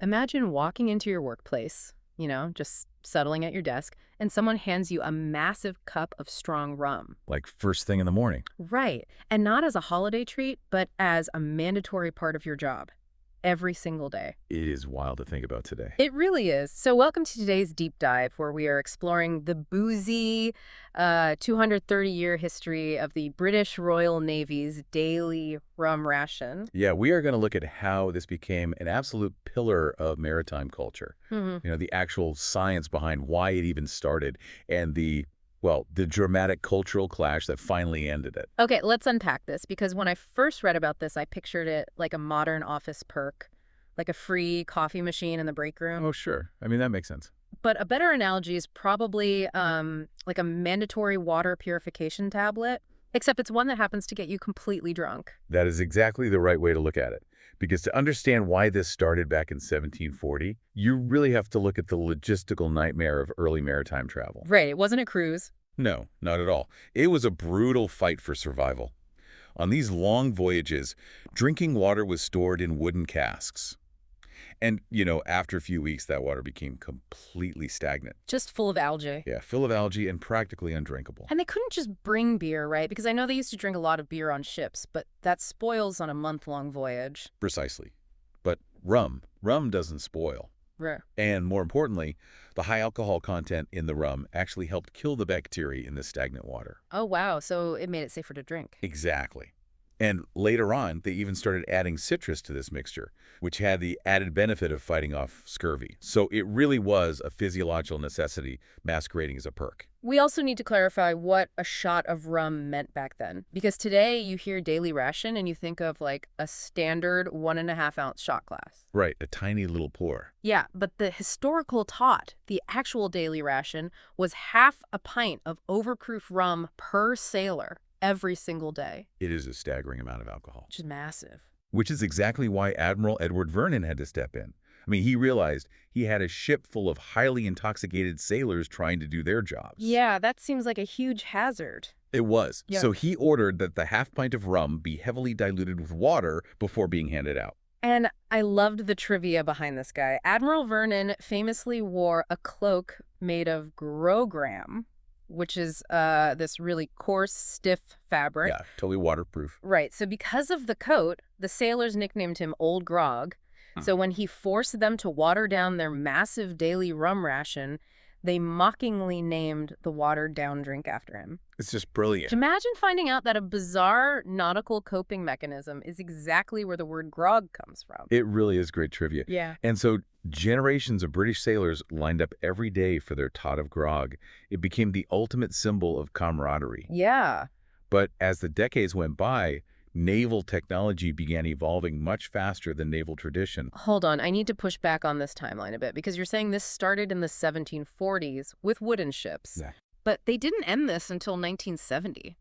Imagine walking into your workplace, just settling at your desk, and someone hands you a massive cup of strong rum. Like first thing in the morning. Right. And not as a holiday treat, but as a mandatory part of your job. Every single day. It is wild to think about today. It really is. So welcome to today's deep dive, where we are exploring the boozy 230-year history of the British Royal Navy's daily rum ration. Yeah, we are going to look at how this became an absolute pillar of maritime culture. The actual science behind why it even started and the dramatic cultural clash that finally ended it. Okay, let's unpack this, because when I first read about this, I pictured it like a modern office perk, like a free coffee machine in the break room. Oh, sure. I mean, that makes sense. But a better analogy is probably like a mandatory water purification tablet, except it's one that happens to get you completely drunk. That is exactly the right way to look at it. Because to understand why this started back in 1740, you really have to look at the logistical nightmare of early maritime travel. Right, it wasn't a cruise. No, not at all. It was a brutal fight for survival. On these long voyages, drinking water was stored in wooden casks. And, after a few weeks, that water became completely stagnant. Just full of algae. Yeah, full of algae and practically undrinkable. And they couldn't just bring beer, right? Because I know they used to drink a lot of beer on ships, but that spoils on a month-long voyage. Precisely. But rum doesn't spoil. Right. And more importantly, the high alcohol content in the rum actually helped kill the bacteria in the stagnant water. Oh, wow. So it made it safer to drink. Exactly. And later on, they even started adding citrus to this mixture, which had the added benefit of fighting off scurvy. So it really was a physiological necessity masquerading as a perk. We also need to clarify what a shot of rum meant back then. Because today you hear daily ration and you think of like a standard 1.5-ounce shot glass. Right, a tiny little pour. Yeah, but the historical tot, the actual daily ration, was half a pint of overproof rum per sailor every single day. It is a staggering amount of alcohol. Which is massive. Which is exactly why Admiral Edward Vernon had to step in. I mean, he realized he had a ship full of highly intoxicated sailors trying to do their jobs. Yeah, that seems like a huge hazard. It was. Yeah. So he ordered that the half pint of rum be heavily diluted with water before being handed out. And I loved the trivia behind this guy. Admiral Vernon famously wore a cloak made of grog, which is this really coarse, stiff fabric. Yeah, totally waterproof. Right. So because of the coat, the sailors nicknamed him Old Grog. So when he forced them to water down their massive daily rum ration, they mockingly named the watered-down drink after him. It's just brilliant. Imagine finding out that a bizarre nautical coping mechanism is exactly where the word grog comes from. It really is great trivia. Yeah. And so generations of British sailors lined up every day for their tot of grog. It became the ultimate symbol of camaraderie. Yeah. But as the decades went by, naval technology began evolving much faster than naval tradition. Hold on, I need to push back on this timeline a bit, because you're saying this started in the 1740s with wooden ships. Yeah. But they didn't end this until 1970.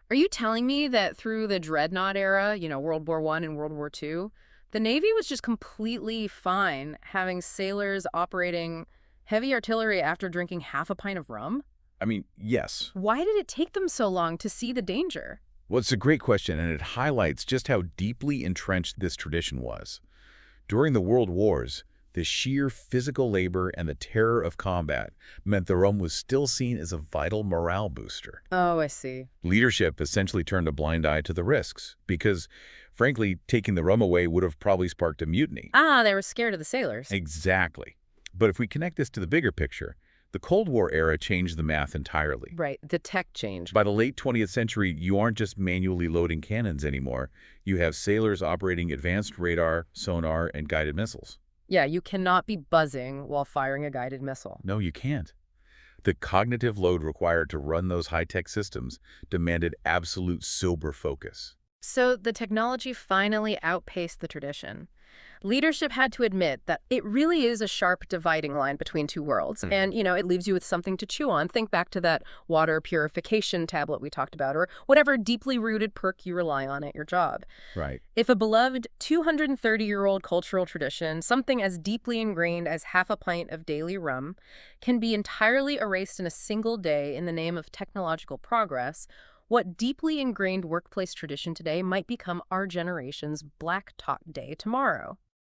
Are you telling me that through the dreadnought era, World War I and World War II, the Navy was just completely fine having sailors operating heavy artillery after drinking half a pint of rum? I mean, yes. Why did it take them so long to see the danger? Well, it's a great question, and it highlights just how deeply entrenched this tradition was. During the World Wars, the sheer physical labor and the terror of combat meant the rum was still seen as a vital morale booster. Oh, I see. Leadership essentially turned a blind eye to the risks because, frankly, taking the rum away would have probably sparked a mutiny. Ah, they were scared of the sailors. Exactly. But if we connect this to the bigger picture, the Cold War era changed the math entirely. Right, the tech changed. By the late 20th century, you aren't just manually loading cannons anymore. You have sailors operating advanced radar, sonar, and guided missiles. Yeah, you cannot be buzzing while firing a guided missile. No, you can't. The cognitive load required to run those high-tech systems demanded absolute sober focus. So the technology finally outpaced the tradition. Leadership had to admit that it really is a sharp dividing line between two worlds. And, it leaves you with something to chew on. Think back to that water purification tablet we talked about, or whatever deeply rooted perk you rely on at your job. Right. If a beloved 230-year-old cultural tradition, something as deeply ingrained as half a pint of daily rum, can be entirely erased in a single day in the name of technological progress, what deeply ingrained workplace tradition today might become our generation's Black Tot Day tomorrow.